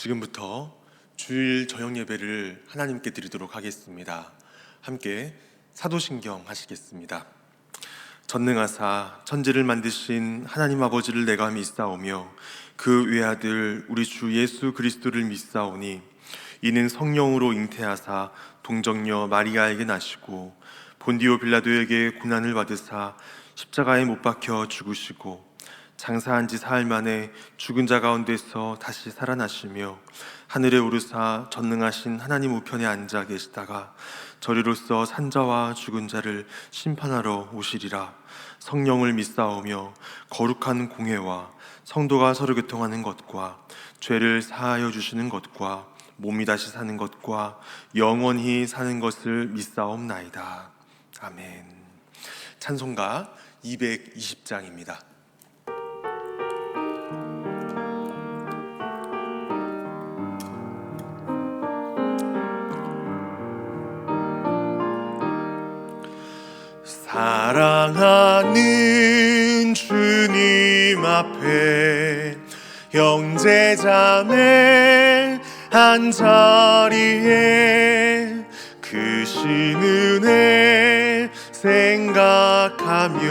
지금부터 주일 저녁 예배를 하나님께 드리도록 하겠습니다. 함께 사도신경 하시겠습니다. 전능하사 천지를 만드신 하나님 아버지를 내가 믿사오며 그 외아들 우리 주 예수 그리스도를 믿사오니 이는 성령으로 잉태하사 동정녀 마리아에게 나시고 본디오 빌라도에게 고난을 받으사 십자가에 못 박혀 죽으시고 장사한 지 사흘 만에 죽은 자 가운데서 다시 살아나시며 하늘에 오르사 전능하신 하나님 우편에 앉아 계시다가 저리로서 산자와 죽은 자를 심판하러 오시리라. 성령을 믿사오며 거룩한 공회와 성도가 서로 교통하는 것과 죄를 사하여 주시는 것과 몸이 다시 사는 것과 영원히 사는 것을 믿사옵나이다. 아멘. 찬송가 220장입니다. 사랑하는 주님 앞에 형제자매 한자리에 그 신은혜 생각하며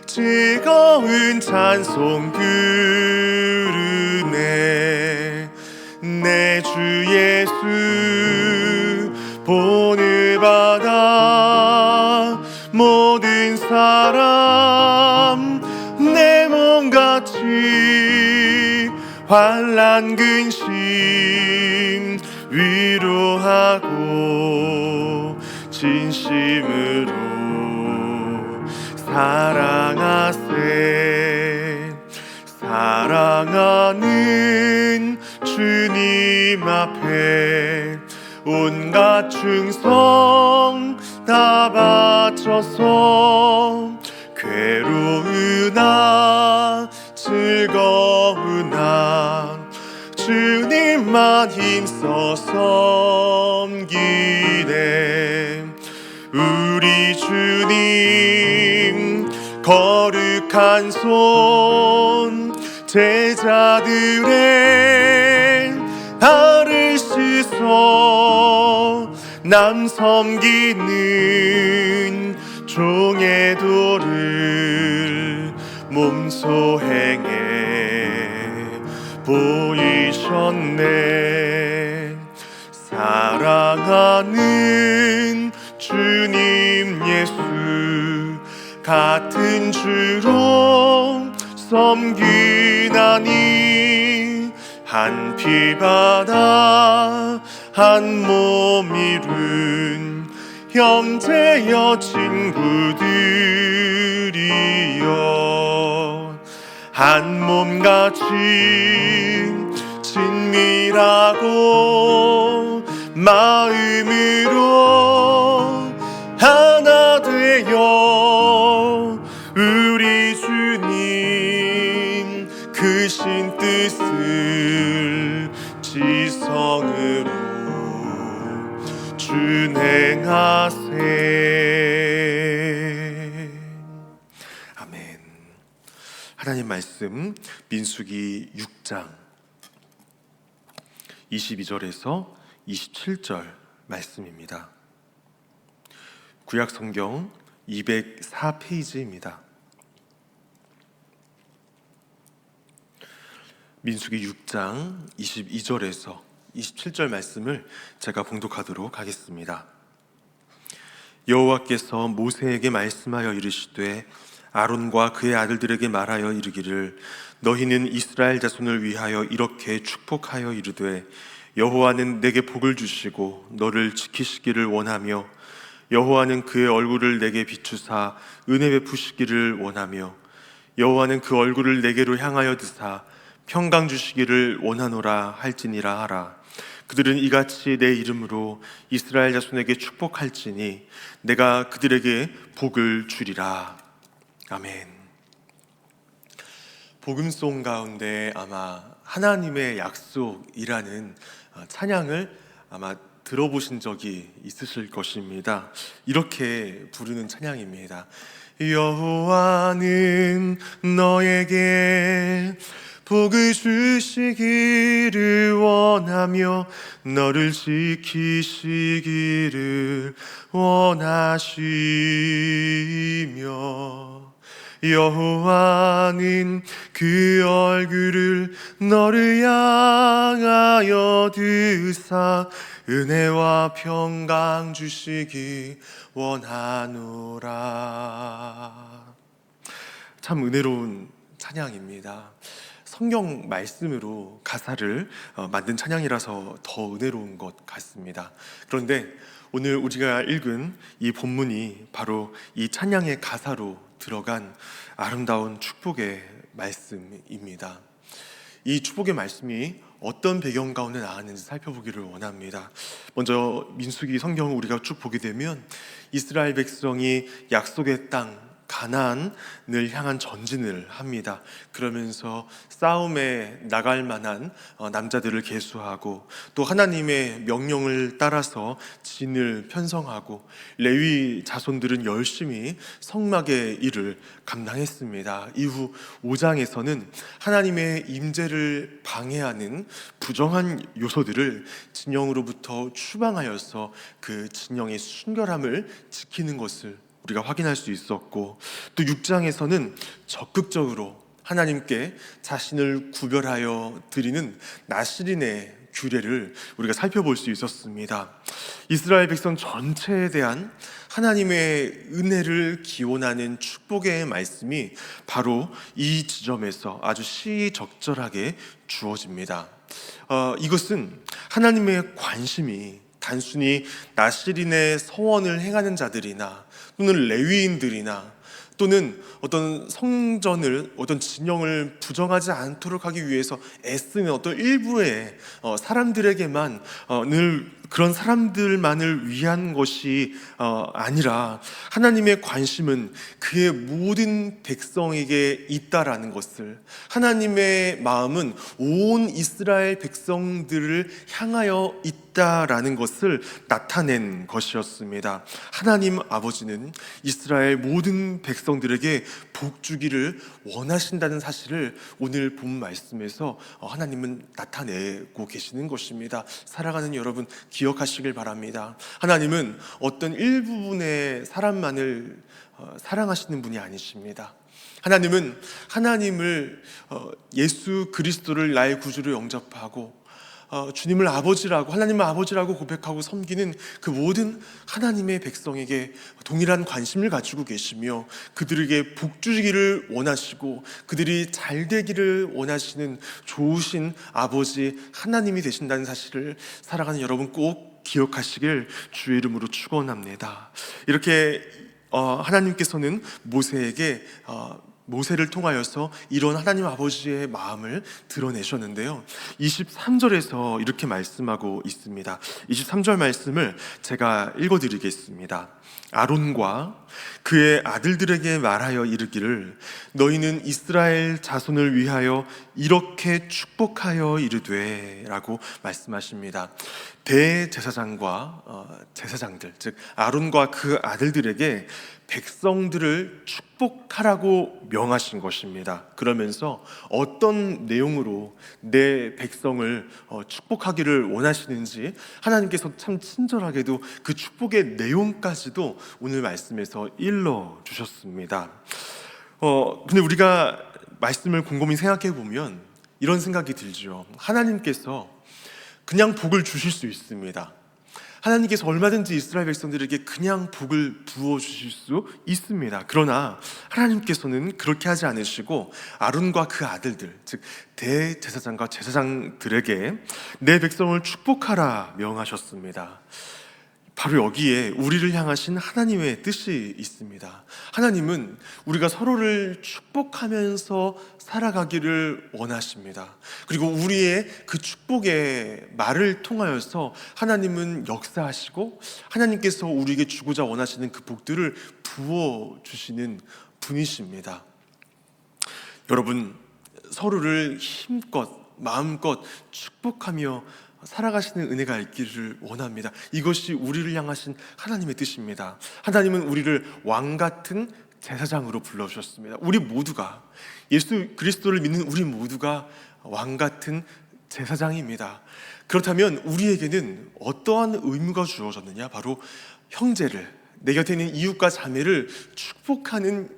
즐거운 찬송 부르네. 내 주 예수 본을 받아 모든 사람 내 몸같이 환난 근심 위로하고 진심으로 사랑하세. 사랑하는 주님 앞에 온갖 충성 다 바쳐서 괴로우나 즐거우나 주님만 힘써 섬기네. 우리 주님 거룩한 손 제자들의 발을 씻어 남 섬기는 종의 도를 몸소 행해 보이셨네. 사랑하는 주님 예수 같은 주로 섬기나니 한 피 받아 한 몸 이룬 형제여 친구들이여 한 몸같이 친밀하고 마음으로 하나 되어 우리 주님 크신 뜻을 지성으로 준행하세. 아멘. 하나님 말씀 민수기 6장 22절에서 27절 말씀입니다. 구약 성경 204페이지입니다. 민수기 6장 22절에서 27절 말씀을 제가 봉독하도록 하겠습니다. 여호와께서 모세에게 말씀하여 이르시되 아론과 그의 아들들에게 말하여 이르기를 너희는 이스라엘 자손을 위하여 이렇게 축복하여 이르되 여호와는 내게 복을 주시고 너를 지키시기를 원하며 여호와는 그의 얼굴을 내게 비추사 은혜 베푸시기를 원하며 여호와는 그 얼굴을 내게로 향하여 드사 평강 주시기를 원하노라 할지니라 하라. 그들은 이같이 내 이름으로 이스라엘 자손에게 축복할지니 내가 그들에게 복을 주리라. 아멘. 복음송 가운데 아마 하나님의 약속이라는 찬양을 아마 들어보신 적이 있으실 것입니다. 이렇게 부르는 찬양입니다. 여호와는 너에게 복을 주시기를 원하며 너를 지키시기를 원하시며 여호와는 그 얼굴을 너를 향하여 드사 은혜와 평강 주시기 원하노라. 참 은혜로운 찬양입니다. 성경 말씀으로 가사를 만든 찬양이라서 더 은혜로운 것 같습니다. 그런데 오늘 우리가 읽은 이 본문이 바로 이 찬양의 가사로 들어간 아름다운 축복의 말씀입니다. 이 축복의 말씀이 어떤 배경 가운데 나왔는지 살펴보기를 원합니다. 먼저 민수기 성경을 우리가 쭉 보게 되면 이스라엘 백성이 약속의 땅 가나안을 향한 전진을 합니다. 그러면서 싸움에 나갈 만한 남자들을 계수하고 또 하나님의 명령을 따라서 진을 편성하고 레위 자손들은 열심히 성막의 일을 감당했습니다. 이후 5장에서는 하나님의 임재를 방해하는 부정한 요소들을 진영으로부터 추방하여서 그 진영의 순결함을 지키는 것을 우리가 확인할 수 있었고, 또 6장에서는 적극적으로 하나님께 자신을 구별하여 드리는 나실인의 규례를 우리가 살펴볼 수 있었습니다. 이스라엘 백성 전체에 대한 하나님의 은혜를 기원하는 축복의 말씀이 바로 이 지점에서 아주 시적절하게 주어집니다. 이것은 하나님의 관심이 단순히 나실인의 서원을 행하는 자들이나 또는 레위인들이나 또는 어떤 성전을 어떤 진영을 부정하지 않도록 하기 위해서 애쓰는 어떤 일부의 사람들에게만 늘 그런 사람들만을 위한 것이 아니라 하나님의 관심은 그의 모든 백성에게 있다라는 것을, 하나님의 마음은 온 이스라엘 백성들을 향하여 있다라는 것을 나타낸 것이었습니다. 하나님 아버지는 이스라엘 모든 백성들에게 복 주기를 원하신다는 사실을 오늘 본 말씀에서 하나님은 나타내고 계시는 것입니다. 살아가는 여러분 기억하시길 바랍니다. 하나님은 어떤 일부분의 사람만을 사랑하시는 분이 아니십니다. 하나님은 하나님을 예수 그리스도를 나의 구주로 영접하고 주님을 아버지라고, 하나님을 아버지라고 고백하고 섬기는 그 모든 하나님의 백성에게 동일한 관심을 가지고 계시며 그들에게 복 주기를 원하시고 그들이 잘 되기를 원하시는 좋으신 아버지 하나님이 되신다는 사실을 살아가는 여러분 꼭 기억하시길 주의 이름으로 축원합니다. 이렇게 하나님께서는 모세를 통하여서 이런 하나님 아버지의 마음을 드러내셨는데요, 23절에서 이렇게 말씀하고 있습니다. 23절 말씀을 제가 읽어드리겠습니다. 아론과 그의 아들들에게 말하여 이르기를 너희는 이스라엘 자손을 위하여 이렇게 축복하여 이르되 라고 말씀하십니다. 대제사장과 제사장들, 즉 아론과 그 아들들에게 백성들을 축복하라고 명하신 것입니다. 그러면서 어떤 내용으로 내 백성을 축복하기를 원하시는지 하나님께서 참 친절하게도 그 축복의 내용까지도 오늘 말씀에서 일러 주셨습니다. 근데 우리가 말씀을 곰곰이 생각해 보면 이런 생각이 들죠. 하나님께서 그냥 복을 주실 수 있습니다. 하나님께서 얼마든지 이스라엘 백성들에게 그냥 복을 부어주실 수 있습니다. 그러나 하나님께서는 그렇게 하지 않으시고 아론과 그 아들들, 즉 대제사장과 제사장들에게 내 백성을 축복하라 명하셨습니다. 바로 여기에 우리를 향하신 하나님의 뜻이 있습니다. 하나님은 우리가 서로를 축복하면서 살아가기를 원하십니다. 그리고 우리의 그 축복의 말을 통하여서 하나님은 역사하시고 하나님께서 우리에게 주고자 원하시는 그 복들을 부어주시는 분이십니다. 여러분, 서로를 힘껏 마음껏 축복하며 살아가시는 은혜가 있기를 원합니다. 이것이 우리를 향하신 하나님의 뜻입니다. 하나님은 우리를 왕같은 제사장으로 불러주셨습니다. 우리 모두가, 예수 그리스도를 믿는 우리 모두가 왕 같은 제사장입니다. 그렇다면 우리에게는 어떠한 의무가 주어졌느냐? 바로 형제를, 내 곁에 있는 이웃과 자매를 축복하는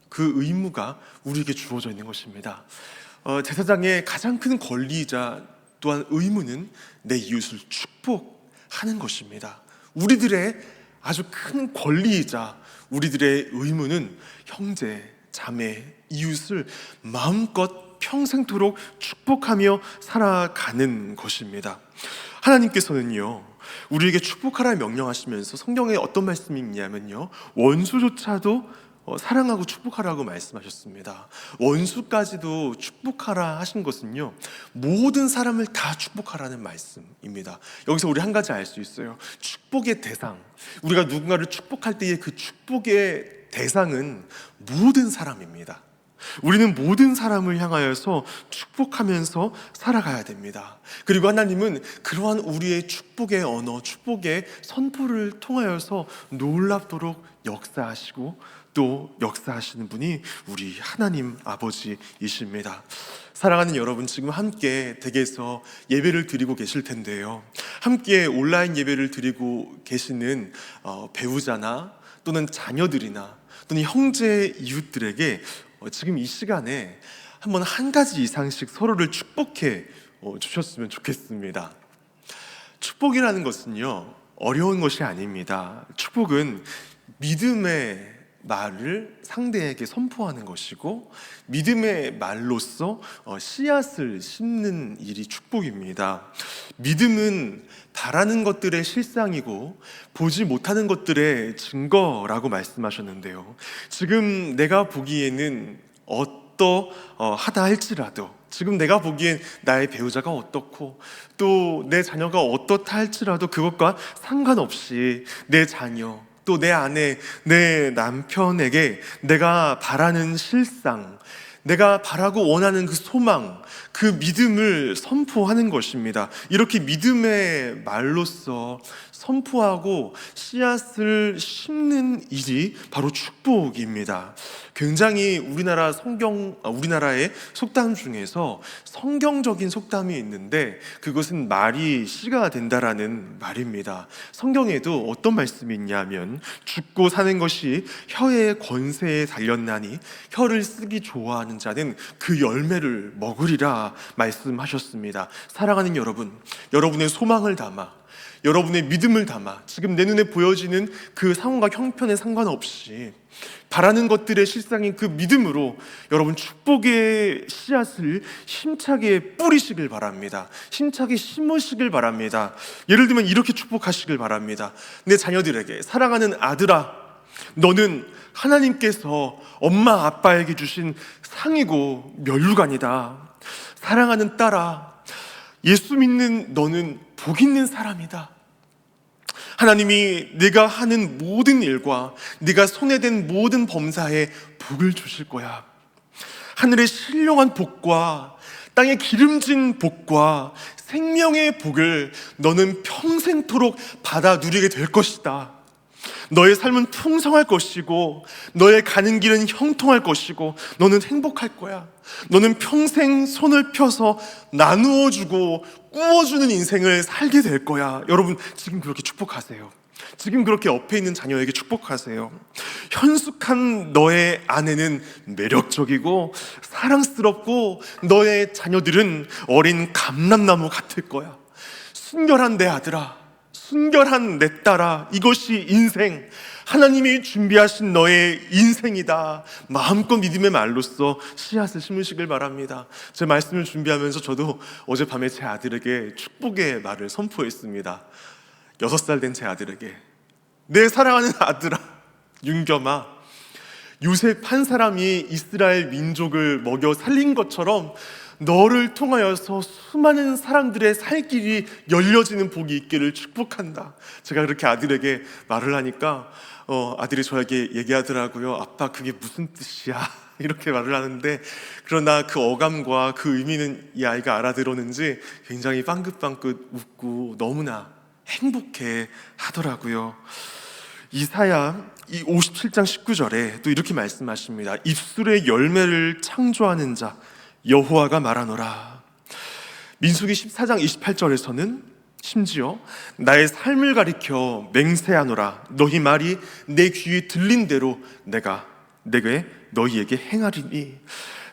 그 의무가 우리에게 주어져 있는 것입니다. 제사장의 가장 큰 권리이자 또한 의무는 내 이웃을 축복하는 것입니다. 우리들의 아주 큰 권리이자 우리들의 의무는 형제, 자매, 이웃을 마음껏 평생토록 축복하며 살아가는 것입니다. 하나님께서는요, 우리에게 축복하라 명령하시면서 성경에 어떤 말씀이 있냐면요, 원수조차도 사랑하고 축복하라고 말씀하셨습니다. 원수까지도 축복하라 하신 것은요, 모든 사람을 다 축복하라는 말씀입니다. 여기서 우리 한 가지 알 수 있어요. 축복의 대상, 우리가 누군가를 축복할 때의 그 축복의 대상은 모든 사람입니다. 우리는 모든 사람을 향하여서 축복하면서 살아가야 됩니다. 그리고 하나님은 그러한 우리의 축복의 언어, 축복의 선포를 통하여서 놀랍도록 역사하시고 또 역사하시는 분이 우리 하나님 아버지이십니다. 사랑하는 여러분, 지금 함께 댁에서 예배를 드리고 계실 텐데요, 함께 온라인 예배를 드리고 계시는 배우자나 또는 자녀들이나 또는 형제 이웃들에게 지금 이 시간에 한번 한 가지 이상씩 서로를 축복해 주셨으면 좋겠습니다. 축복이라는 것은요, 어려운 것이 아닙니다. 축복은 믿음의 말을 상대에게 선포하는 것이고, 믿음의 말로써 씨앗을 심는 일이 축복입니다. 믿음은 바라는 것들의 실상이고 보지 못하는 것들의 증거라고 말씀하셨는데요, 지금 내가 보기에는 어떠하다 할지라도, 지금 내가 보기엔 나의 배우자가 어떻고 또 내 자녀가 어떻다 할지라도 그것과 상관없이 내 자녀, 또 내 아내, 내 남편에게 내가 바라는 실상, 내가 바라고 원하는 그 소망, 그 믿음을 선포하는 것입니다. 이렇게 믿음의 말로써 선포하고 씨앗을 심는 일이 바로 축복입니다. 굉장히 우리나라의 속담 중에서 성경적인 속담이 있는데, 그것은 말이 씨가 된다라는 말입니다. 성경에도 어떤 말씀이 있냐면, 죽고 사는 것이 혀의 권세에 달렸나니 혀를 쓰기 좋아하는 자는 그 열매를 먹으리라 말씀하셨습니다. 사랑하는 여러분, 여러분의 소망을 담아, 여러분의 믿음을 담아, 지금 내 눈에 보여지는 그 상황과 형편에 상관없이 바라는 것들의 실상인 그 믿음으로 여러분 축복의 씨앗을 힘차게 뿌리시길 바랍니다. 힘차게 심으시길 바랍니다. 예를 들면 이렇게 축복하시길 바랍니다. 내 자녀들에게, 사랑하는 아들아, 너는 하나님께서 엄마 아빠에게 주신 상이고 면류관이다. 사랑하는 딸아, 예수 믿는 너는 복 있는 사람이다. 하나님이 네가 하는 모든 일과 네가 손에 댄 모든 범사에 복을 주실 거야. 하늘의 신령한 복과 땅의 기름진 복과 생명의 복을 너는 평생토록 받아 누리게 될 것이다. 너의 삶은 풍성할 것이고 너의 가는 길은 형통할 것이고 너는 행복할 거야. 너는 평생 손을 펴서 나누어주고 꾸어주는 인생을 살게 될 거야. 여러분, 지금 그렇게 축복하세요. 지금 그렇게 옆에 있는 자녀에게 축복하세요. 현숙한 너의 아내는 매력적이고 사랑스럽고 너의 자녀들은 어린 감람나무 같을 거야. 순결한 내 아들아, 순결한 내 딸아, 이것이 인생, 하나님이 준비하신 너의 인생이다. 마음껏 믿음의 말로써 씨앗을 심으시길 바랍니다. 제 말씀을 준비하면서 저도 어젯밤에 제 아들에게 축복의 말을 선포했습니다. 6살 된 제 아들에게, 내 사랑하는 아들아, 윤겸아, 요셉 한 사람이 이스라엘 민족을 먹여 살린 것처럼 너를 통하여서 수많은 사람들의 살 길이 열려지는 복이 있기를 축복한다. 제가 그렇게 아들에게 말을 하니까 아들이 저에게 얘기하더라고요. 아빠, 그게 무슨 뜻이야? 이렇게 말을 하는데, 그러나 그 어감과 그 의미는 이 아이가 알아들었는지 굉장히 빵긋빵긋 웃고 너무나 행복해 하더라고요. 이사야 이 57장 19절에 또 이렇게 말씀하십니다. 입술의 열매를 창조하는 자 여호와가 말하노라. 민수기 14장 28절에서는 심지어 나의 삶을 가리켜 맹세하노라. 너희 말이 내 귀에 들린 대로 내가 내게 너희에게 행하리니.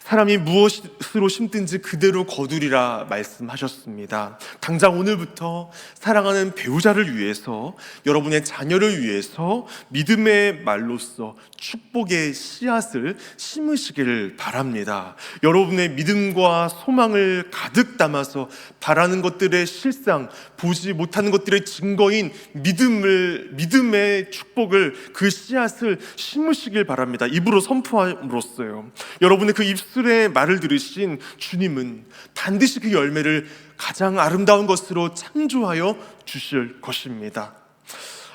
사람이 무엇으로 심든지 그대로 거두리라 말씀하셨습니다. 당장 오늘부터 사랑하는 배우자를 위해서, 여러분의 자녀를 위해서 믿음의 말로써 축복의 씨앗을 심으시기를 바랍니다. 여러분의 믿음과 소망을 가득 담아서 바라는 것들의 실상, 보지 못하는 것들의 증거인 믿음의 축복을, 그 씨앗을 심으시길 바랍니다. 입으로 선포함으로써요. 여러분의 그 입술의 말을 들으신 주님은 반드시 그 열매를 가장 아름다운 것으로 창조하여 주실 것입니다.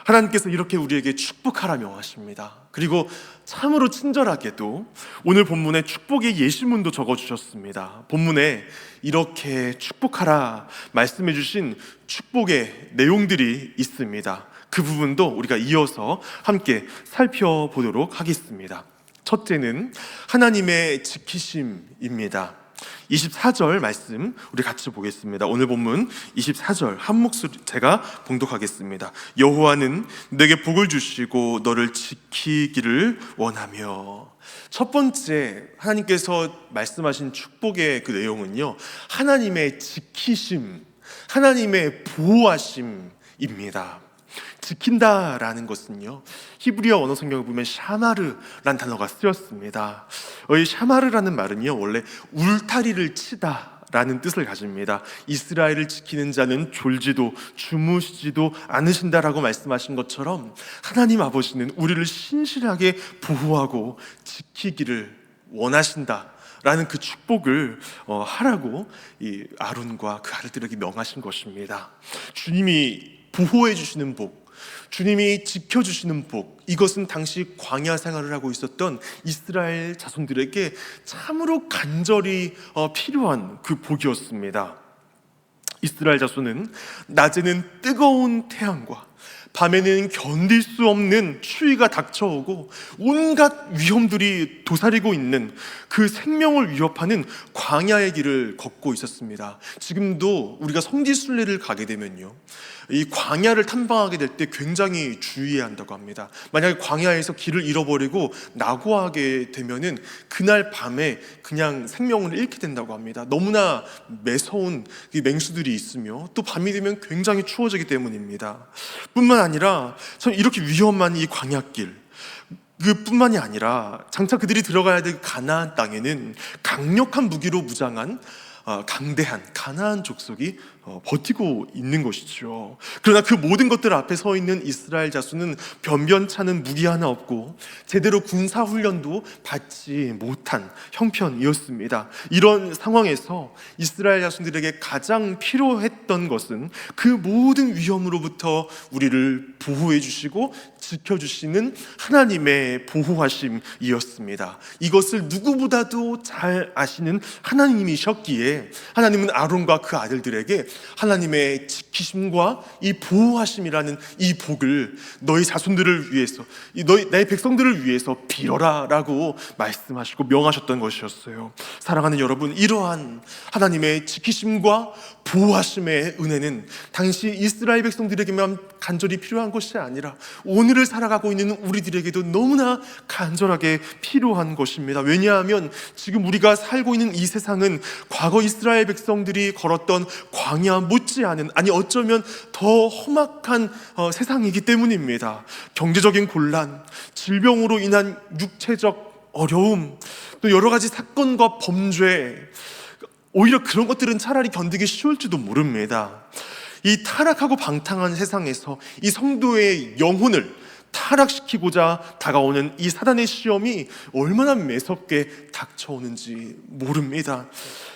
하나님께서 이렇게 우리에게 축복하라 명하십니다. 그리고 참으로 친절하게도 오늘 본문에 축복의 예시문도 적어주셨습니다. 본문에 이렇게 축복하라 말씀해 주신 축복의 내용들이 있습니다. 그 부분도 우리가 이어서 함께 살펴보도록 하겠습니다. 첫째는 하나님의 지키심입니다. 24절 말씀 우리 같이 보겠습니다. 오늘 본문 24절 한 목소리 제가 봉독하겠습니다. 여호와는 내게 복을 주시고 너를 지키기를 원하며. 첫 번째 하나님께서 말씀하신 축복의 그 내용은요, 하나님의 지키심, 하나님의 보호하심입니다. 지킨다라는 것은요, 히브리어 언어 성경을 보면 샤마르라는 단어가 쓰였습니다. 이 샤마르라는 말은요, 원래 울타리를 치다 라는 뜻을 가집니다. 이스라엘을 지키는 자는 졸지도 주무시지도 않으신다라고 말씀하신 것처럼 하나님 아버지는 우리를 신실하게 보호하고 지키기를 원하신다 라는 그 축복을 하라고 이 아론과 그 아들들에게 명하신 것입니다. 주님이 보호해 주시는 복, 주님이 지켜주시는 복, 이것은 당시 광야 생활을 하고 있었던 이스라엘 자손들에게 참으로 간절히 필요한 그 복이었습니다. 이스라엘 자손은 낮에는 뜨거운 태양과 밤에는 견딜 수 없는 추위가 닥쳐오고 온갖 위험들이 도사리고 있는 그 생명을 위협하는 광야의 길을 걷고 있었습니다. 지금도 우리가 성지순례를 가게 되면요, 이 광야를 탐방하게 될 때 굉장히 주의해야 한다고 합니다. 만약에 광야에서 길을 잃어버리고 낙오하게 되면은 그날 밤에 그냥 생명을 잃게 된다고 합니다. 너무나 매서운 맹수들이 있으며 또 밤이 되면 굉장히 추워지기 때문입니다. 뿐만 아니라 참 이렇게 위험한 이 광야길, 그뿐만이 아니라 장차 그들이 들어가야 될 가나안 땅에는 강력한 무기로 무장한 강대한 가나안 족속이 버티고 있는 것이죠. 그러나 그 모든 것들 앞에 서 있는 이스라엘 자손은 변변찮은 무기 하나 없고 제대로 군사훈련도 받지 못한 형편이었습니다. 이런 상황에서 이스라엘 자손들에게 가장 필요했던 것은 그 모든 위험으로부터 우리를 보호해 주시고 지켜주시는 하나님의 보호하심이었습니다. 이것을 누구보다도 잘 아시는 하나님이셨기에 하나님은 아론과 그 아들들에게 하나님의 지키심과 이 보호하심이라는 이 복을 너희 자손들을 위해서, 나의 백성들을 위해서 빌어라 라고 말씀하시고 명하셨던 것이었어요. 사랑하는 여러분, 이러한 하나님의 지키심과 보호하심의 은혜는 당시 이스라엘 백성들에게만 간절히 필요한 것이 아니라 오늘을 살아가고 있는 우리들에게도 너무나 간절하게 필요한 것입니다. 왜냐하면 지금 우리가 살고 있는 이 세상은 과거 이스라엘 백성들이 걸었던 광야 못지않은, 아니 어쩌면 더 험악한 세상이기 때문입니다. 경제적인 곤란, 질병으로 인한 육체적 어려움, 또 여러 가지 사건과 범죄, 오히려 그런 것들은 차라리 견디기 쉬울지도 모릅니다. 이 타락하고 방탕한 세상에서 이 성도의 영혼을 타락시키고자 다가오는 이 사단의 시험이 얼마나 매섭게 닥쳐오는지 모릅니다.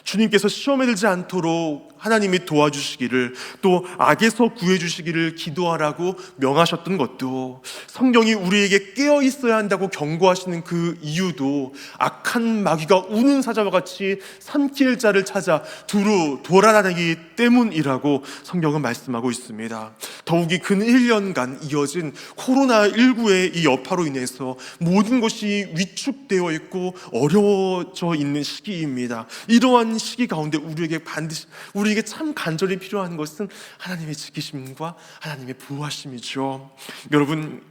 주님께서 시험에 들지 않도록 하나님이 도와주시기를, 또 악에서 구해주시기를 기도하라고 명하셨던 것도, 성경이 우리에게 깨어 있어야 한다고 경고하시는 그 이유도 악한 마귀가 우는 사자와 같이 삼킬 자를 찾아 두루 돌아다니기 때문이라고 성경은 말씀하고 있습니다. 더욱이 근 1년간 이어진 코로나19의 이 여파로 인해서 모든 것이 위축되어 있고 어려워져 있는 시기입니다. 이러한 시기 가운데 우리에게 참 간절히 필요한 것은 하나님의 지키심과 하나님의 보호하심이죠. 여러분,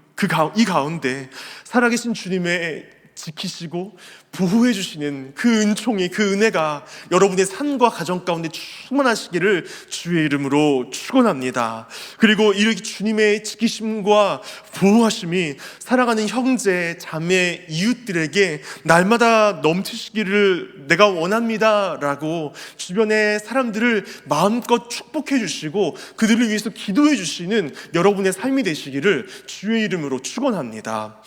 이 가운데 살아계신 주님의 지키시고 보호해 주시는 그 은총이, 그 은혜가 여러분의 삶과 가정 가운데 충만하시기를 주의 이름으로 축원합니다. 그리고 이렇게 주님의 지키심과 보호하심이 사랑하는 형제, 자매, 이웃들에게 날마다 넘치시기를 내가 원합니다 라고 주변의 사람들을 마음껏 축복해 주시고 그들을 위해서 기도해 주시는 여러분의 삶이 되시기를 주의 이름으로 축원합니다.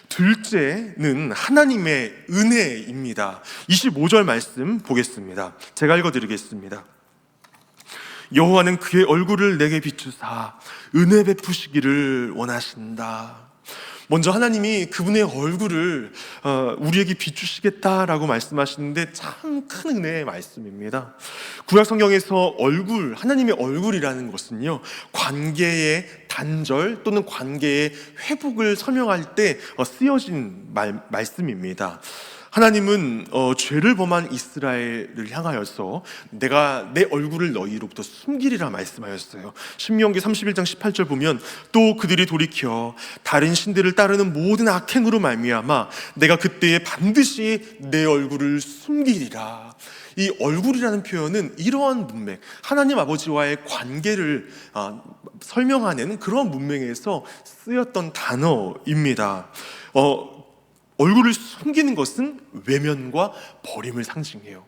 둘째는 하나님의 은혜입니다. 25절 말씀 보겠습니다. 제가 읽어드리겠습니다. 여호와는 그의 얼굴을 내게 비추사 은혜 베푸시기를 원하신다. 먼저 하나님이 그분의 얼굴을 우리에게 비추시겠다라고 말씀하시는데 참 큰 은혜의 말씀입니다. 구약 성경에서 하나님의 얼굴이라는 것은요, 관계의 단절 또는 관계의 회복을 설명할 때 쓰여진 말씀입니다. 하나님은 죄를 범한 이스라엘을 향하여서 내가 내 얼굴을 너희로부터 숨기리라 말씀하였어요. 신명기 31장 18절 보면 또 그들이 돌이켜 다른 신들을 따르는 모든 악행으로 말미암아 내가 그때에 반드시 내 얼굴을 숨기리라. 이 얼굴이라는 표현은 이러한 문맥, 하나님 아버지와의 관계를 설명하는 그런 문맥에서 쓰였던 단어입니다. 얼굴을 숨기는 것은 외면과 버림을 상징해요.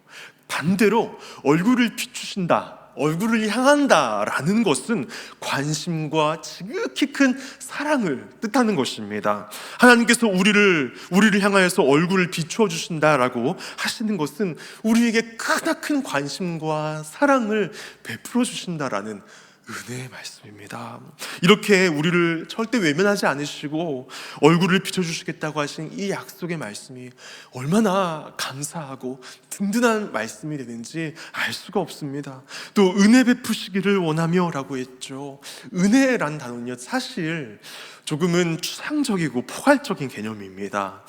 반대로 얼굴을 비추신다, 얼굴을 향한다라는 것은 관심과 지극히 큰 사랑을 뜻하는 것입니다. 하나님께서 우리를 향하여서 얼굴을 비추어 주신다라고 하시는 것은 우리에게 크나큰 관심과 사랑을 베풀어 주신다라는 은혜의 말씀입니다. 이렇게 우리를 절대 외면하지 않으시고 얼굴을 비춰주시겠다고 하신 이 약속의 말씀이 얼마나 감사하고 든든한 말씀이 되는지 알 수가 없습니다. 또 은혜 베푸시기를 원하며 라고 했죠. 은혜란 단어는요, 사실 조금은 추상적이고 포괄적인 개념입니다.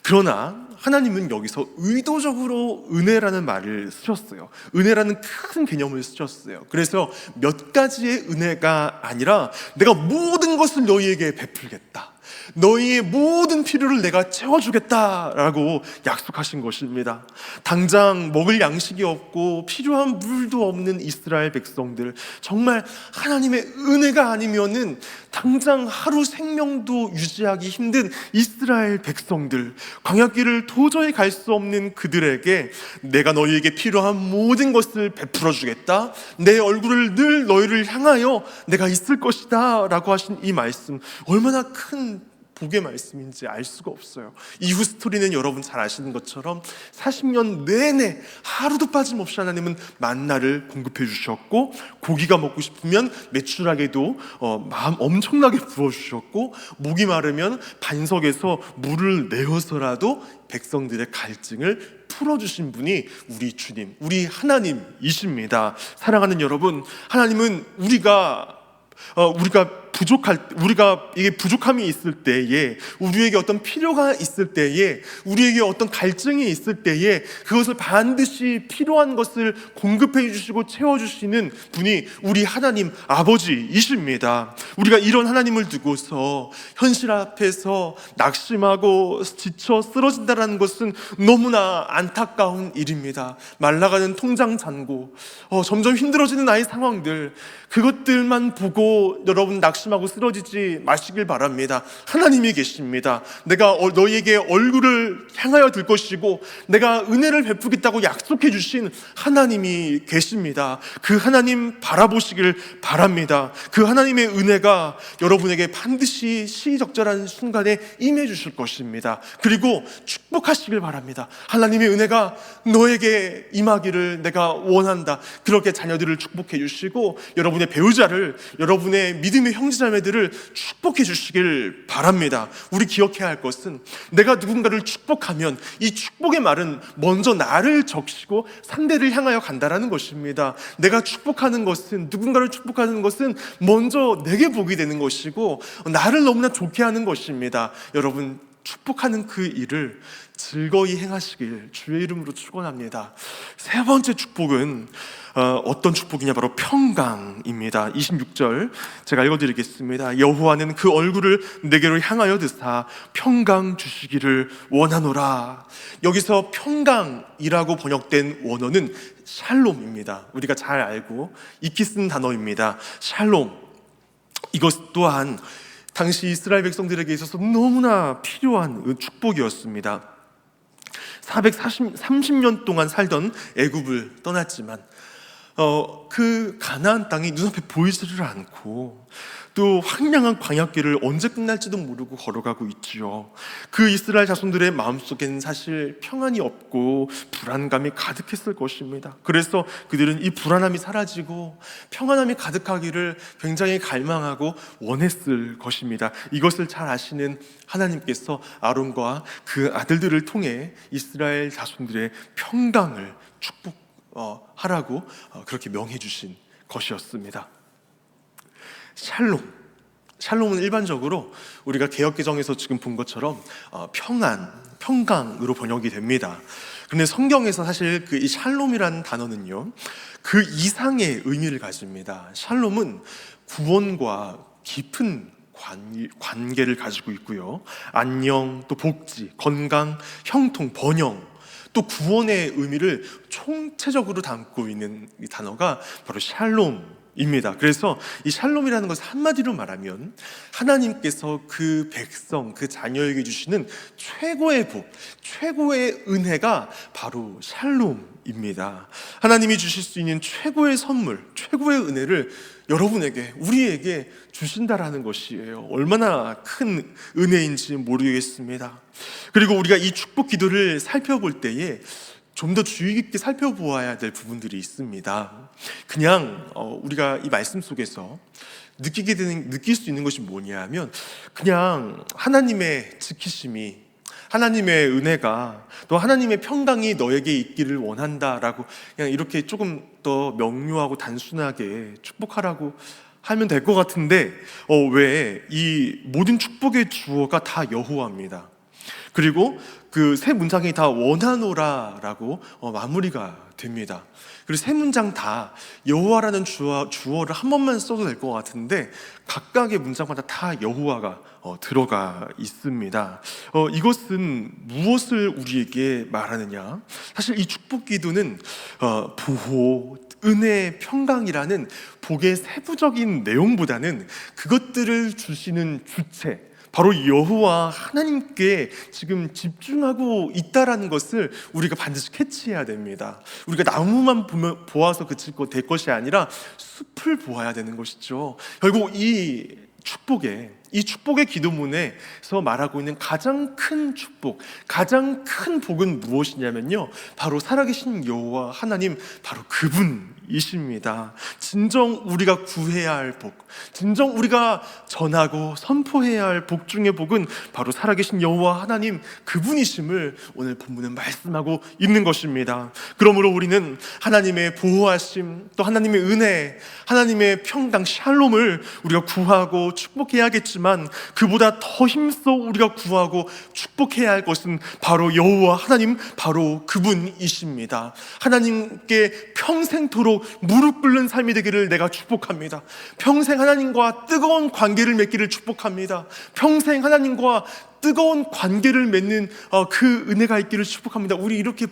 그러나 하나님은 여기서 의도적으로 은혜라는 말을 쓰셨어요. 은혜라는 큰 개념을 쓰셨어요. 그래서 몇 가지의 은혜가 아니라 내가 모든 것을 너희에게 베풀겠다, 너희의 모든 필요를 내가 채워주겠다라고 약속하신 것입니다. 당장 먹을 양식이 없고 필요한 물도 없는 이스라엘 백성들, 정말 하나님의 은혜가 아니면은 당장 하루 생명도 유지하기 힘든 이스라엘 백성들, 광야길을 도저히 갈 수 없는 그들에게 내가 너희에게 필요한 모든 것을 베풀어 주겠다, 내 얼굴을 늘 너희를 향하여 내가 있을 것이다 라고 하신 이 말씀, 얼마나 큰 복의 말씀인지 알 수가 없어요. 이후 스토리는 여러분 잘 아시는 것처럼 40년 내내 하루도 빠짐없이 하나님은 만나를 공급해 주셨고, 고기가 먹고 싶으면 매출하게도 마음 엄청나게 부어주셨고, 목이 마르면 반석에서 물을 내어서라도 백성들의 갈증을 풀어주신 분이 우리 주님, 우리 하나님이십니다. 사랑하는 여러분, 하나님은 우리가 이게 부족함이 있을 때에, 우리에게 어떤 필요가 있을 때에, 우리에게 어떤 갈증이 있을 때에 그것을 반드시 필요한 것을 공급해 주시고 채워주시는 분이 우리 하나님 아버지이십니다. 우리가 이런 하나님을 두고서 현실 앞에서 낙심하고 지쳐 쓰러진다는 것은 너무나 안타까운 일입니다. 말라가는 통장 잔고, 점점 힘들어지는 나의 상황들, 그것들만 보고 여러분 낙심하고 낙심하고 쓰러지지 마시길 바랍니다. 하나님이 계십니다. 내가 너희에게 얼굴을 향하여 들 것이고 내가 은혜를 베푸겠다고 약속해 주신 하나님이 계십니다. 그 하나님 바라보시길 바랍니다. 그 하나님의 은혜가 여러분에게 반드시 시적절한 순간에 임해 주실 것입니다. 그리고 축복하시길 바랍니다. 하나님의 은혜가 너에게 임하기를 내가 원한다. 그렇게 자녀들을 축복해 주시고 여러분의 배우자를, 여러분의 믿음의 형제자매들을 축복해 주시길 바랍니다. 우리 기억해야 할 것은 내가 누군가를 축복하면 이 축복의 말은 먼저 나를 적시고 상대를 향하여 간다라는 것입니다. 내가 축복하는 것은, 누군가를 축복하는 것은 먼저 내게 복이 되는 것이고 나를 너무나 좋게 하는 것입니다. 여러분, 축복하는 그 일을 즐거이 행하시길 주의 이름으로 축원합니다. 세 번째 축복은 어떤 축복이냐, 바로 평강입니다. 26절 제가 읽어드리겠습니다. 여호와는 그 얼굴을 내게로 향하여 드사 평강 주시기를 원하노라. 여기서 평강이라고 번역된 원어는 샬롬입니다. 우리가 잘 알고 익히 쓴 단어입니다. 샬롬. 이것 또한 당시 이스라엘 백성들에게 있어서 너무나 필요한 축복이었습니다. 430년 동안 살던 애굽을 떠났지만 그 가나안 땅이 눈앞에 보이지를 않고 또 황량한 광야길을 언제 끝날지도 모르고 걸어가고 있지요. 그 이스라엘 자손들의 마음속에는 사실 평안이 없고 불안감이 가득했을 것입니다. 그래서 그들은 이 불안함이 사라지고 평안함이 가득하기를 굉장히 갈망하고 원했을 것입니다. 이것을 잘 아시는 하나님께서 아론과 그 아들들을 통해 이스라엘 자손들의 평강을 축복하라고 그렇게 명해 주신 것이었습니다. 샬롬은 일반적으로 우리가 개역개정에서 지금 본 것처럼 평강으로 번역이 됩니다. 그런데 성경에서 사실 이 샬롬이라는 단어는요, 그 이상의 의미를 가집니다. 샬롬은 구원과 깊은 관계를 가지고 있고요, 안녕, 또 복지, 건강, 형통, 번영, 또 구원의 의미를 총체적으로 담고 있는 이 단어가 바로 샬롬입니다. 그래서 이 샬롬이라는 것을 한마디로 말하면 하나님께서 그 백성, 그 자녀에게 주시는 최고의 복, 최고의 은혜가 바로 샬롬입니다. 하나님이 주실 수 있는 최고의 선물, 최고의 은혜를 여러분에게, 우리에게 주신다라는 것이에요. 얼마나 큰 은혜인지 모르겠습니다. 그리고 우리가 이 축복 기도를 살펴볼 때에 좀 더 주의 깊게 살펴보아야 될 부분들이 있습니다. 그냥 우리가 이 말씀 속에서 느낄 수 있는 것이 뭐냐면, 그냥 하나님의 지키심이, 하나님의 은혜가, 또 하나님의 평강이 너에게 있기를 원한다라고 그냥 이렇게 조금 더 명료하고 단순하게 축복하라고 하면 될 것 같은데, 왜 이 모든 축복의 주어가 다 여호와입니다. 그리고 그 세 문장이 다 원하노라라고 마무리가 됩니다. 그리고 세 문장 다 여호와라는 주어를 한 번만 써도 될 것 같은데 각각의 문장마다 다 여호와가 들어가 있습니다. 이것은 무엇을 우리에게 말하느냐? 사실 이 축복 기도는 보호, 은혜, 평강이라는 복의 세부적인 내용보다는 그것들을 주시는 주체, 바로 여호와 하나님께 지금 집중하고 있다라는 것을 우리가 반드시 캐치해야 됩니다. 우리가 나무만 보아서 될 것이 아니라 숲을 보아야 되는 것이죠. 결국 이 축복의 기도문에서 말하고 있는 가장 큰 축복, 가장 큰 복은 무엇이냐면요, 바로 살아계신 여호와 하나님, 바로 그분이십니다. 진정 우리가 구해야 할 복, 진정 우리가 전하고 선포해야 할 복 중의 복은 바로 살아계신 여호와 하나님, 그분이심을 오늘 본문은 말씀하고 있는 것입니다. 그러므로 우리는 하나님의 보호하심, 또 하나님의 은혜, 하나님의 평강, 샬롬을 우리가 구하고 축복해야겠지만, 그보다 더 힘써 우리가 구하고 축복해야 할 것은 바로 여호와 하나님, 바로 그분이십니다. 하나님께 평생토록 무릎 꿇는 삶이 되기를 내가 축복합니다. 평생 하나님과 뜨거운 관계를 맺기를 축복합니다. 평생 하나님과 뜨거운 관계를 맺는 그 은혜가 있기를 축복합니다. 우리 이렇게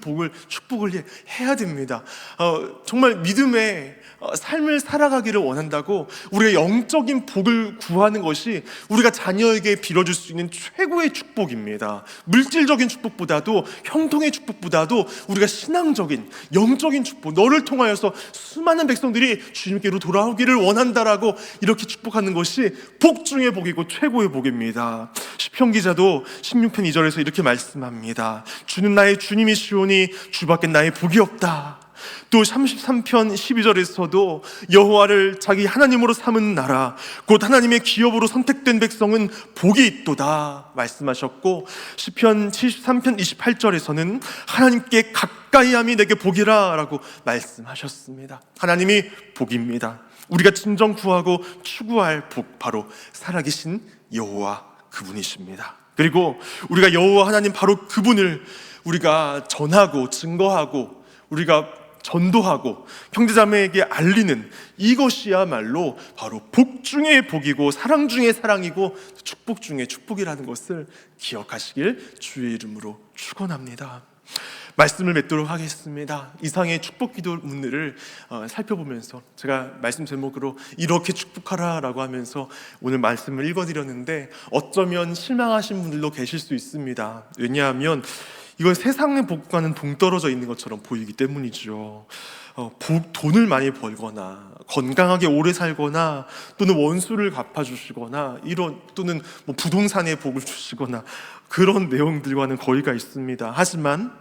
축복을 해야 됩니다. 정말 믿음의 삶을 살아가기를 원한다고 우리가 영적인 복을 구하는 것이 우리가 자녀에게 빌어줄 수 있는 최고의 축복입니다. 물질적인 축복보다도, 형통의 축복보다도 우리가 신앙적인 영적인 축복, 너를 통하여서 수많은 백성들이 주님께로 돌아오기를 원한다라고 이렇게 축복하는 것이 복 중의 복이고 최고의 복입니다. 시편 기자도 16편 2절에서 이렇게 말씀합니다. 주는 나의 주님이시오니 주밖엔 나의 복이 없다. 또 33편 12절에서도 여호와를 자기 하나님으로 삼은 나라 곧 하나님의 기업으로 선택된 백성은 복이 있도다 말씀하셨고, 시편 73편 28절에서는 하나님께 가까이함이 내게 복이라 라고 말씀하셨습니다. 하나님이 복입니다. 우리가 진정 구하고 추구할 복, 바로 살아계신 여호와 그분이십니다. 그리고 우리가 여호와 하나님 바로 그분을 우리가 전하고 증거하고 우리가 전도하고 형제자매에게 알리는 이것이야말로 바로 복 중의 복이고 사랑 중의 사랑이고 축복 중의 축복이라는 것을 기억하시길 주의 이름으로 축원합니다. 말씀을 맺도록 하겠습니다. 이상의 축복 기도문들을 살펴보면서 제가 말씀 제목으로 이렇게 축복하라라고 하면서 오늘 말씀을 읽어드렸는데, 어쩌면 실망하신 분들도 계실 수 있습니다. 왜냐하면 이건 세상의 복과는 동떨어져 있는 것처럼 보이기 때문이죠. 돈을 많이 벌거나 건강하게 오래 살거나 또는 원수를 갚아주시거나 또는 부동산에 복을 주시거나 그런 내용들과는 거리가 있습니다. 하지만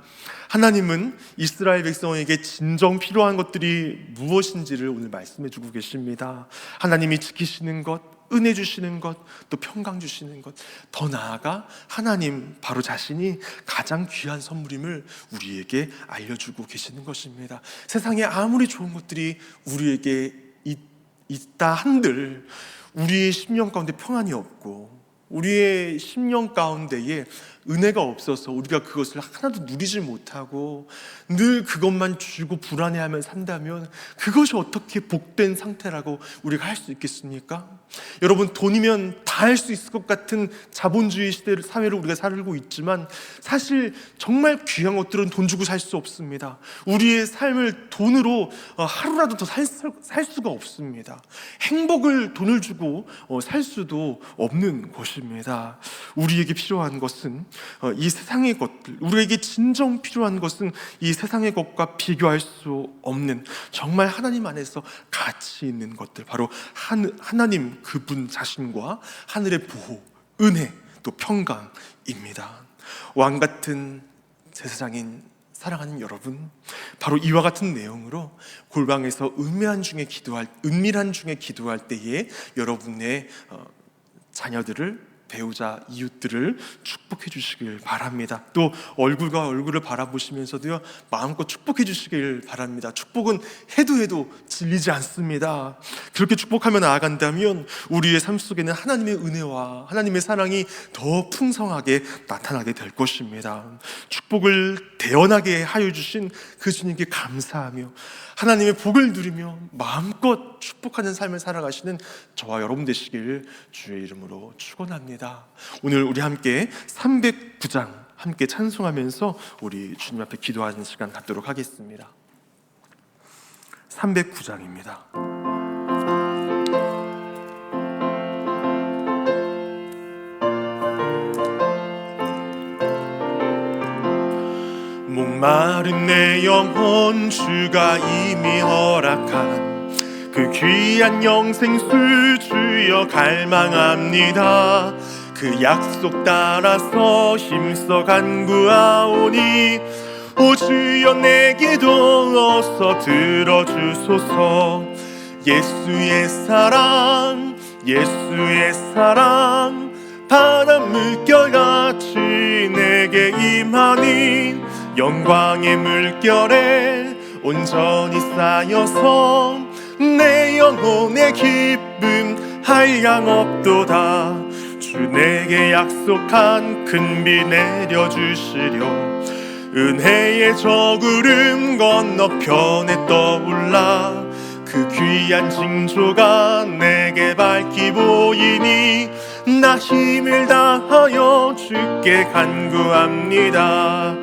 하나님은 이스라엘 백성에게 진정 필요한 것들이 무엇인지를 오늘 말씀해주고 계십니다. 하나님이 지키시는 것, 은혜 주시는 것, 또 평강 주시는 것, 더 나아가 하나님 바로 자신이 가장 귀한 선물임을 우리에게 알려주고 계시는 것입니다. 세상에 아무리 좋은 것들이 우리에게 있다 한들 우리의 심령 가운데 평안이 없고 우리의 심령 가운데에 은혜가 없어서 우리가 그것을 하나도 누리지 못하고 늘 그것만 주고 불안해하며 산다면 그것이 어떻게 복된 상태라고 우리가 할 수 있겠습니까? 여러분, 돈이면 다 할 수 있을 것 같은 자본주의 사회를 우리가 살고 있지만 사실 정말 귀한 것들은 돈 주고 살 수 없습니다. 우리의 삶을 돈으로 하루라도 더 살 수가 없습니다. 행복을 돈을 주고 살 수도 없는 것입니다. 우리에게 필요한 것은 이 세상의 것들, 우리에게 진정 필요한 것은 이 세상의 것과 비교할 수 없는 정말 하나님 안에서 가치 있는 것들, 바로 하나님 그분 자신과 하늘의 보호, 은혜, 또 평강입니다. 왕같은 제사장인 사랑하는 여러분, 바로 이와 같은 내용으로 골방에서 은밀한 중에 기도할 때에 여러분의 자녀들을, 배우자, 이웃들을 축복해 주시길 바랍니다. 또 얼굴과 얼굴을 바라보시면서도요, 마음껏 축복해 주시길 바랍니다. 축복은 해도 질리지 않습니다. 그렇게 축복하며 나아간다면 우리의 삶 속에는 하나님의 은혜와 하나님의 사랑이 더 풍성하게 나타나게 될 것입니다. 축복을 대연하게 하여 주신 그 주님께 감사하며 하나님의 복을 누리며 마음껏 축복하는 삶을 살아가시는 저와 여러분 되시길 주의 이름으로 축원합니다. 오늘 우리 함께 309장 함께 찬송하면서 우리 주님 앞에 기도하는 시간 갖도록 하겠습니다. 309장입니다. 목마른 내 영혼 주가 이미 허락한 그 귀한 영생수 주여 갈망합니다. 그 약속 따라서 힘써 간구하오니 오 주여 내 기도 어서 들어주소서. 예수의 사랑 바람 물결같이 내게 임하니 영광의 물결에 온전히 쌓여서 내 영혼의 기쁨 한량없도다. 주 내게 약속한 큰 비 내려주시려 은혜의 저구름 건너편에 떠올라 그 귀한 징조가 내게 밝히 보이니 나 힘을 다하여 주께 간구합니다.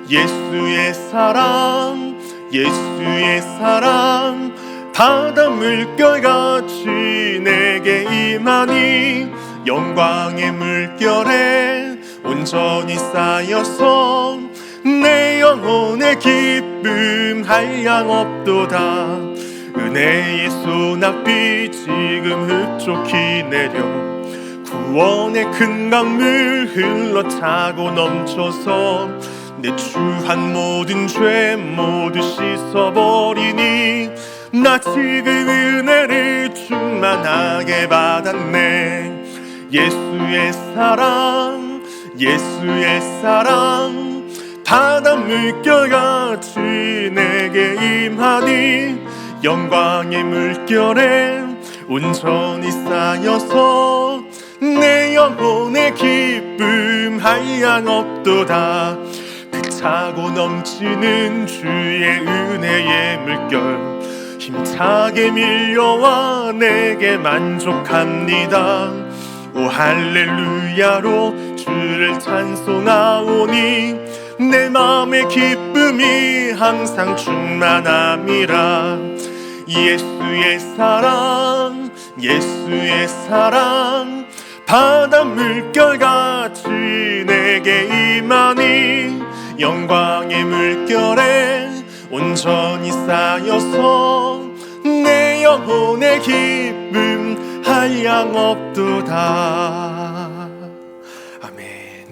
예수의 사랑, 예수의 사랑, 바다 물결같이 내게 임하니 영광의 물결에 온전히 쌓여서 내 영혼의 기쁨 한량 없도다. 은혜의 소낙비 지금 흡족히 내려 구원의 큰 강물 흘러차고 넘쳐서 내 추한 모든 죄 모두 씻어버리니 나 지금 은혜를 충만하게 받았네. 예수의 사랑, 예수의 사랑, 바다 물결같이 내게 임하니 영광의 물결에 온전히 쌓여서 내 영혼의 기쁨 한량 없도다. 차고 넘치는 주의 은혜의 물결 힘차게 밀려와 내게 만족합니다. 오 할렐루야로 주를 찬송하오니 내 마음의 기쁨이 항상 충만함이라. 예수의 사랑, 예수의 사랑, 바다 물결같이 내게 임하니 영광의 물결에 온전히 쌓여서 내 영혼의 기쁨 한량 없도다. 아멘.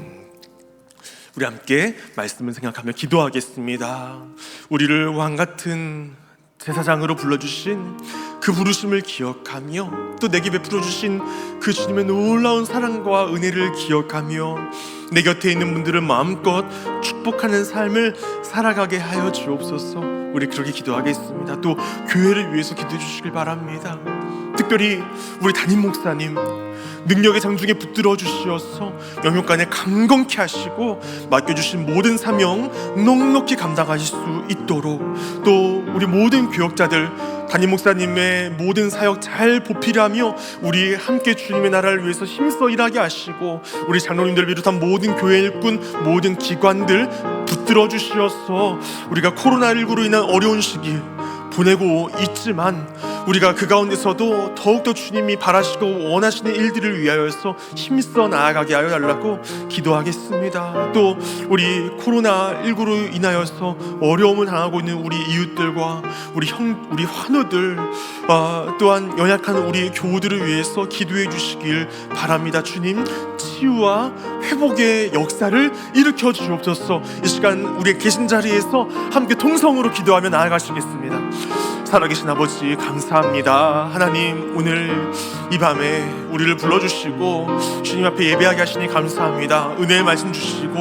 우리 함께 말씀을 생각하며 기도하겠습니다. 우리를 왕같은 제사장으로 불러주신 그 부르심을 기억하며 또 내게 베풀어 주신 그 주님의 놀라운 사랑과 은혜를 기억하며 내 곁에 있는 분들을 마음껏 축복하는 삶을 살아가게 하여 주옵소서. 우리 그렇게 기도하겠습니다. 또 교회를 위해서 기도해 주시길 바랍니다. 특별히 우리 담임 목사님 능력의 장중에 붙들어 주시어서 영육간에 강건케 하시고 맡겨주신 모든 사명 넉넉히 감당하실 수 있도록, 또 우리 모든 교역자들 담임 목사님의 모든 사역 잘 보필하며 우리 함께 주님의 나라를 위해서 힘써 일하게 하시고, 우리 장로님들 비롯한 모든 교회 일꾼 모든 기관들 붙들어 주시어서 우리가 코로나19로 인한 어려운 시기 보내고 있지만 우리가 그 가운데서도 더욱더 주님이 바라시고 원하시는 일들을 위하여서 힘써 나아가게 하여 달라고 기도하겠습니다. 또 우리 코로나19로 인하여서 어려움을 당하고 있는 우리 이웃들과 우리 환우들, 또한 연약한 우리 교우들을 위해서 기도해 주시길 바랍니다. 주님, 치유와 회복의 역사를 일으켜 주옵소서. 이 시간 우리 계신 자리에서 함께 통성으로 기도하며 나아가시겠습니다. 살아계신 아버지 감사합니다. 하나님, 오늘 이 밤에 우리를 불러주시고 주님 앞에 예배하게 하시니 감사합니다. 은혜의 말씀 주시고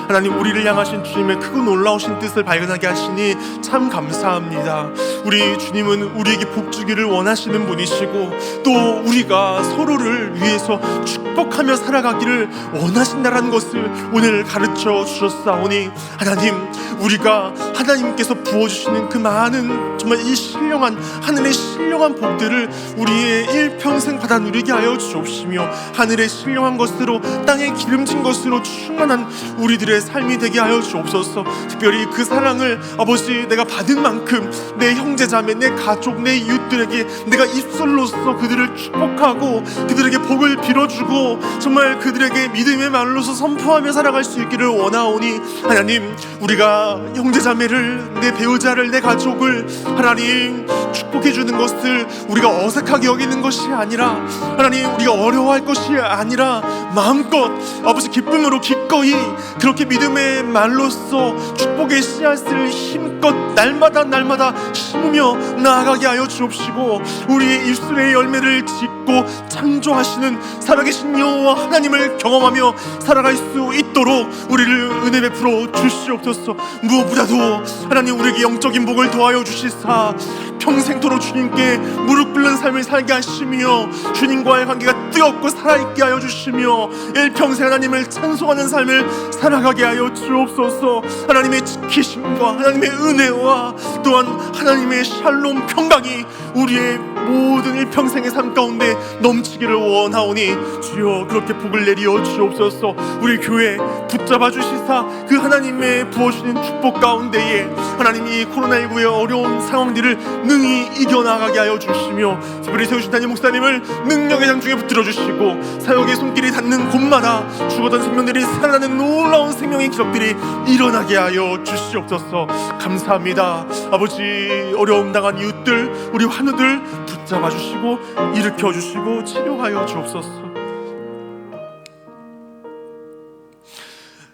하나님 우리를 향하신 주님의 크고 놀라우신 뜻을 발견하게 하시니 참 감사합니다. 우리 주님은 우리에게 복 주기를 원하시는 분이시고 또 우리가 서로를 위해서 축복하며 살아가기를 원하신다라는 것을 오늘 가르쳐 주셨사오니 하나님, 우리가 하나님께서 부어주시는 그 많은 정말 이 신령한 하늘의 신령한 복들을 우리의 일평생 받아 누리게 하여 주옵시며 하늘의 신령한 것으로 땅의 기름진 것으로 충만한 우리들의 삶이 되게 하여 주옵소서. 특별히 그 사랑을 아버지 내가 받은 만큼 내 형제자매, 내 가족, 내 이웃들에게 내가 입술로서 그들을 축복하고 그들에게 복을 빌어주고 정말 그들에게 믿음의 말로서 선포하며 살아갈 수 있기를 원하오니 하나님, 우리가 형제자매를, 내 배우자를, 내 가족을 하나님 축복해주는 것을 우리가 어색하게 여기는 것이 아니라 하나님, 우리가 어려워할 것이 아니라 마음껏 아버지 기쁨으로 기꺼이 그렇게 믿음의 말로써 축복의 씨앗을 힘껏 날마다 심으며 나아가게 하여 주옵시고 우리의 입술의 열매를 짓고 창조하시는 살아계신 여호와 하나님을 경험하며 살아갈 수 있도록 우리를 은혜 베풀어 주시옵소서. 무엇보다도 하나님, 우리에게 영적인 복을 더하여 주시사 평생토록 주님께 무릎 꿇는 삶을 살게 하시며 주님과의 관계가 뜨겁고 살아있게 하여 주시며 일평생 하나님을 찬송하는 삶을 살아가게 하여 주옵소서. 하나님의 지키심과 하나님의 은혜와 또한 하나님의 샬롬 평강이 우리의 모든 일평생의 삶 가운데 넘치기를 원하오니 주여 그렇게 복을 내리어 주옵소서. 우리 교회 붙잡아 주시사 그 하나님의 부어주시는 축복 가운데에 하나님이 코로나19의 어려운 상황들을 능히 이겨나가게 하여 주시며 특별히 세우신 담임 목사님을 능력의 장중에 붙들어 주시고 사역의 손길이 닿는 곳마다 죽었던 생명들이 살아나는 놀라운 생명의 기적들이 일어나게 하여 주시옵소서. 감사합니다. 아버지, 어려움 당한 이웃들, 우리 환우들 붙잡아 주시고 일으켜 주시고 치료하여 주옵소서.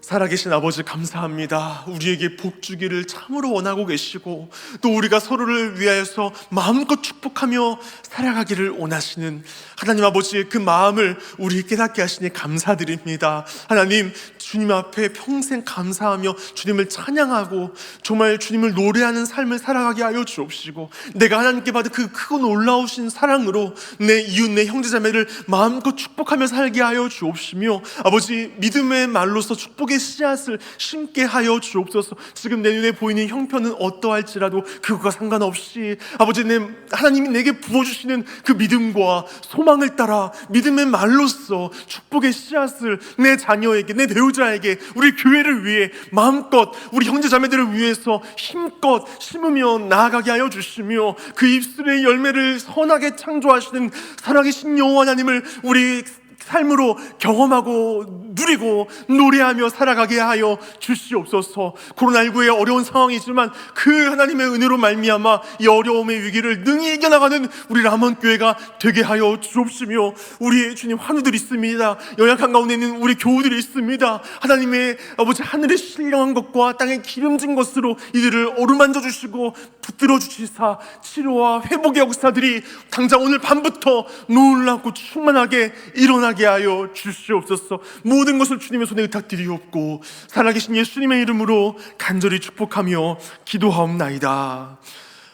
살아계신 아버지 감사합니다. 우리에게 복 주기를 참으로 원하고 계시고 또 우리가 서로를 위하여서 마음껏 축복하며 살아가기를 원하시는 하나님 아버지의 그 마음을 우리 깨닫게 하시니 감사드립니다. 하나님, 주님 앞에 평생 감사하며 주님을 찬양하고 정말 주님을 노래하는 삶을 살아가게 하여 주옵시고 내가 하나님께 받은 그 크고 놀라우신 사랑으로 내 이웃, 내 형제자매를 마음껏 축복하며 살게 하여 주옵시며 아버지, 믿음의 말로서 축복의 씨앗을 심게 하여 주옵소서. 지금 내 눈에 보이는 형편은 어떠할지라도 그것과 상관없이 아버지, 하나님이 내게 부어주시는 그 믿음과 소망을 따라 믿음의 말로써 축복의 씨앗을 내 자녀에게, 내 배우자에게, 우리 교회를 위해 마음껏 우리 형제자매들을 위해서 힘껏 심으며 나아가게 하여 주시며 그 입술의 열매를 선하게 창조하시는 살아계신 여호와 하나님을 우리 삶으로 경험하고 누리고 노래하며 살아가게 하여 주시옵소서. 코로나19의 어려운 상황이지만 그 하나님의 은혜로 말미암아 이 어려움의 위기를 능히 이겨나가는 우리 람원교회가 되게 하여 주옵시며 우리 주님 환우들이 있습니다. 연약한 가운데 있는 우리 교우들이 있습니다. 하나님의 아버지, 하늘의 신령한 것과 땅의 기름진 것으로 이들을 어루만져 주시고 붙들어 주시사 치료와 회복의 역사들이 당장 오늘 밤부터 놀랍고 충만하게 일어나게 하여 주시옵소서. 모든 것을 주님의 손에 의탁드리옵고 살아계신 예수님의 이름으로 간절히 축복하며 기도하옵나이다.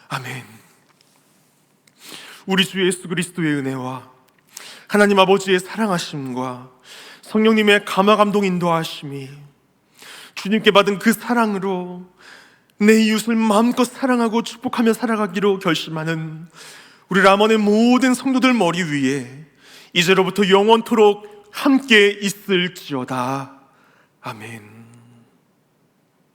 아멘. 우리 주 예수 그리스도의 은혜와 하나님 아버지의 사랑하심과 성령님의 감화 감동 인도하심이 주님께 받은 그 사랑으로 내 이웃을 마음껏 사랑하고 축복하며 살아가기로 결심하는 우리 람원의 모든 성도들 머리 위에 이제로부터 영원토록 함께 있을지어다. 아멘.